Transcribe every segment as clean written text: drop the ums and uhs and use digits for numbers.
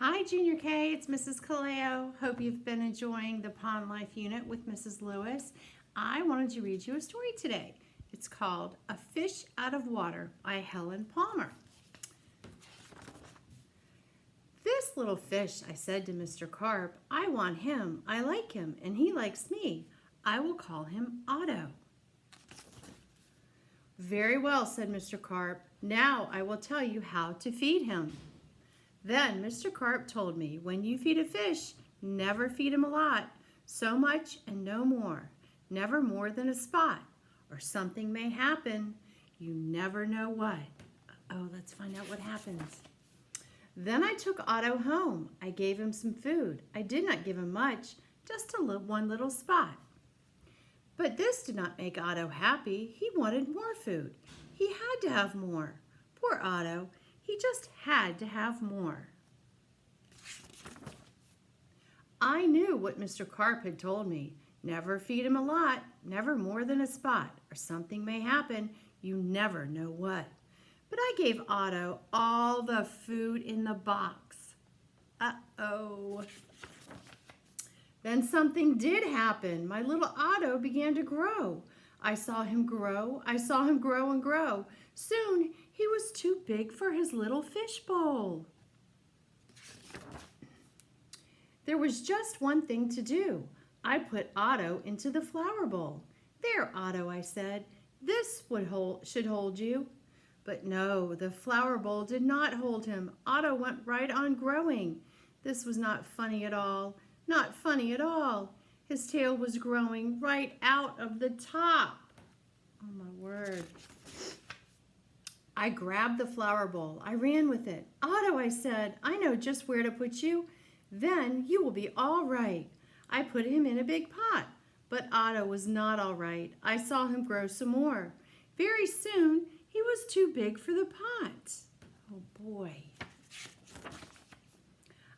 Hi Junior K, it's Mrs. Kaleo. Hope you've been enjoying the Pond Life Unit with Mrs. Lewis. I wanted to read you a story today. It's called A Fish Out of Water by Helen Palmer. This little fish, I said to Mr. Carp, I want him, I like him, and he likes me. I will call him Otto. Very well, said Mr. Carp. Now I will tell you how to feed him. Then Mr. Carp told me, when you feed a fish, never feed him a lot, so much and no more, never more than a spot, or something may happen. You never know what. Oh, let's find out what happens. Then I took Otto home. I gave him some food. I did not give him much, just one little spot. But this did not make Otto happy. He wanted more food. He had to have more. Poor Otto. He just had to have more. I knew what Mr. Carp had told me. Never feed him a lot, never more than a spot, or something may happen. You never know what. But I gave Otto all the food in the box. Uh-oh. Then something did happen. My little Otto began to grow. I saw him grow. I saw him grow and grow. Soon he was too big for his little fish bowl. There was just one thing to do. I put Otto into the flower bowl. There, Otto, I said. This should hold you. But no, the flower bowl did not hold him. Otto went right on growing. This was not funny at all. Not funny at all. His tail was growing right out of the top. Oh my word. I grabbed the flower bowl. I ran with it. Otto, I said, I know just where to put you. Then you will be all right. I put him in a big pot. But Otto was not all right. I saw him grow some more. Very soon, he was too big for the pot. Oh boy.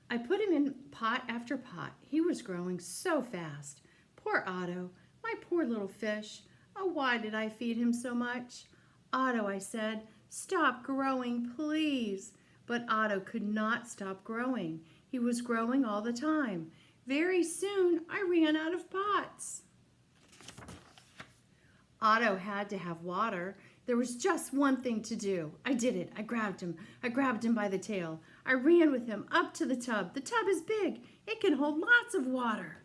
I put him in pot after pot. He was growing so fast. Poor Otto, my poor little fish. Oh, why did I feed him so much? Otto, I said, stop growing, please. But Otto could not stop growing. He was growing all the time. Very soon, I ran out of pots. Otto had to have water. There was just one thing to do. I did it. I grabbed him. I grabbed him by the tail. I ran with him up to the tub. The tub is big. It can hold lots of water.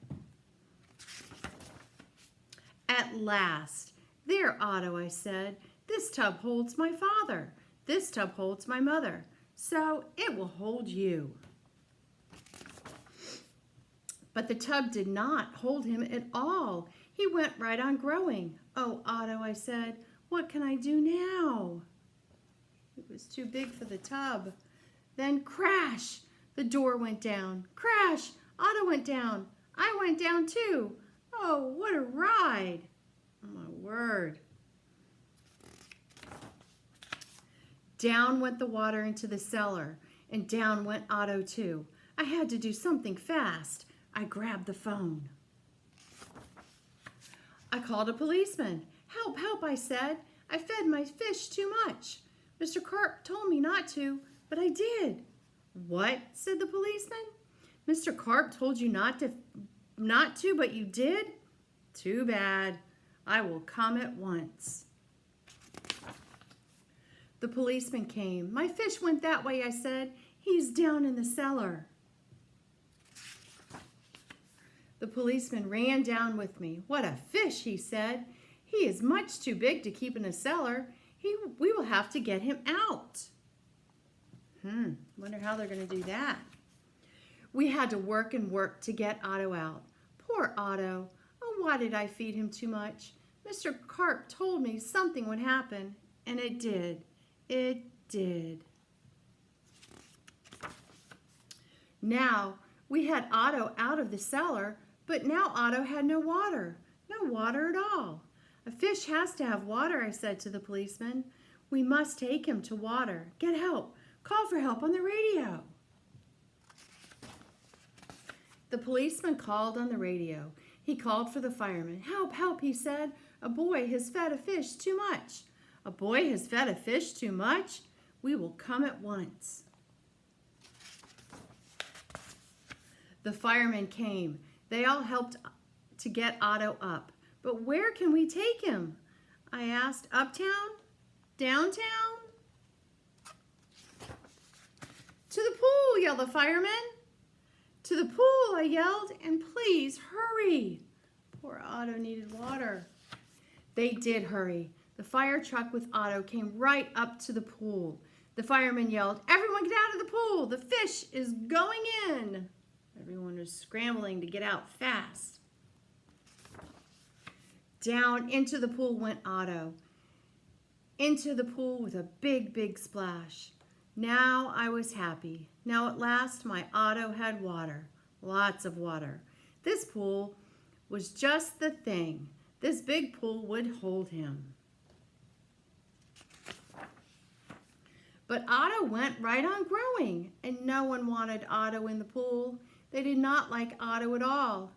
At last, there, Otto, I said, this tub holds my father. This tub holds my mother. So it will hold you. But the tub did not hold him at all. He went right on growing. Oh, Otto, I said, what can I do now? It was too big for the tub. Then crash! The door went down. Crash! Otto went down. I went down too. Oh, what a ride. Oh, my word. Down went the water into the cellar, and down went Otto too. I had to do something fast. I grabbed the phone. I called a policeman. Help, help, I said. I fed my fish too much. Mr. Carp told me not to, but I did. What? Said the policeman. Mr. Carp told you not to, but you did? Too bad. I will come at once. The policeman came. My fish went that way, I said. He's down in the cellar. The policeman ran down with me. What a fish, he said. He is much too big to keep in a cellar. We will have to get him out. Wonder how they're going to do that. We had to work and work to get Otto out. Poor Otto. Oh, why did I feed him too much? Mr. Carp told me something would happen, and it did. It did. Now, we had Otto out of the cellar, but now Otto had no water. No water at all. A fish has to have water, I said to the policeman. We must take him to water. Get help. Call for help on the radio. The policeman called on the radio. He called for the fireman. Help, help, he said. A boy has fed a fish too much. A boy has fed a fish too much? We will come at once. The firemen came. They all helped to get Otto up. But where can we take him? I asked. Uptown? Downtown? To the pool, yelled the firemen. To the pool, I yelled, and please hurry. Poor Otto needed water. They did hurry. The fire truck with Otto came right up to the pool. The firemen yelled, everyone get out of the pool. The fish is going in. Everyone was scrambling to get out fast. Down into the pool went Otto. Into the pool with a big, big splash. Now I was happy. Now at last my Otto had water. Lots of water. This pool was just the thing. This big pool would hold him. But Otto went right on growing, and no one wanted Otto in the pool. They did not like Otto at all.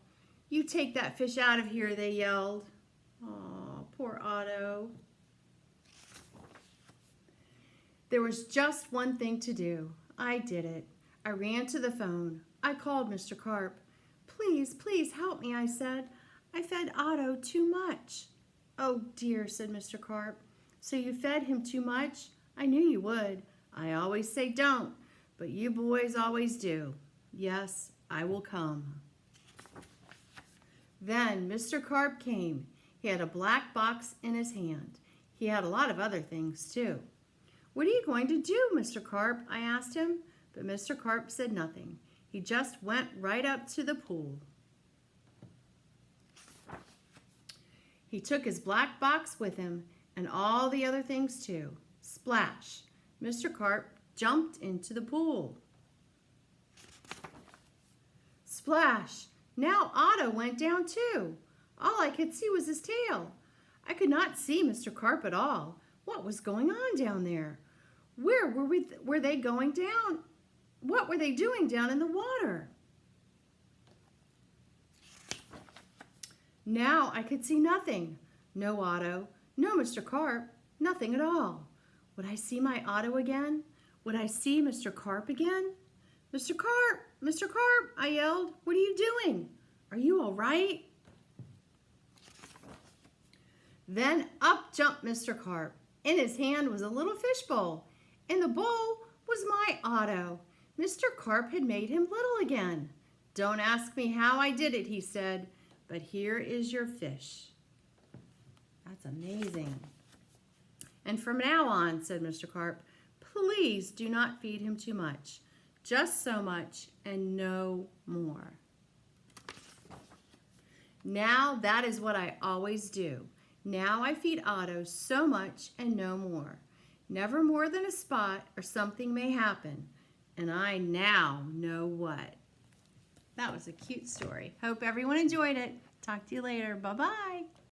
You take that fish out of here, they yelled. Aw, poor Otto. There was just one thing to do. I did it. I ran to the phone. I called Mr. Carp. Please, please help me, I said. I fed Otto too much. Oh dear, said Mr. Carp. So you fed him too much? I knew you would. I always say don't, but you boys always do. Yes, I will come. Then Mr. Carp came. He had a black box in his hand. He had a lot of other things too. What are you going to do, Mr. Carp? I asked him, but Mr. Carp said nothing. He just went right up to the pool. He took his black box with him and all the other things too. Splash! Mr. Carp jumped into the pool. Splash! Now Otto went down too. All I could see was his tail. I could not see Mr. Carp at all. What was going on down there? Where were they going down? What were they doing down in the water? Now I could see nothing. No Otto, no Mr. Carp, nothing at all. Would I see my Otto again? Would I see Mr. Carp again? Mr. Carp, Mr. Carp, I yelled. What are you doing? Are you all right? Then up jumped Mr. Carp. In his hand was a little fishbowl. In the bowl was my Otto. Mr. Carp had made him little again. Don't ask me how I did it, he said, but here is your fish. That's amazing. And from now on, said Mr. Carp, please do not feed him too much. Just so much and no more. Now that is what I always do. Now I feed Otto so much and no more. Never more than a spot or something may happen. And I now know what. That was a cute story. Hope everyone enjoyed it. Talk to you later. Bye-bye.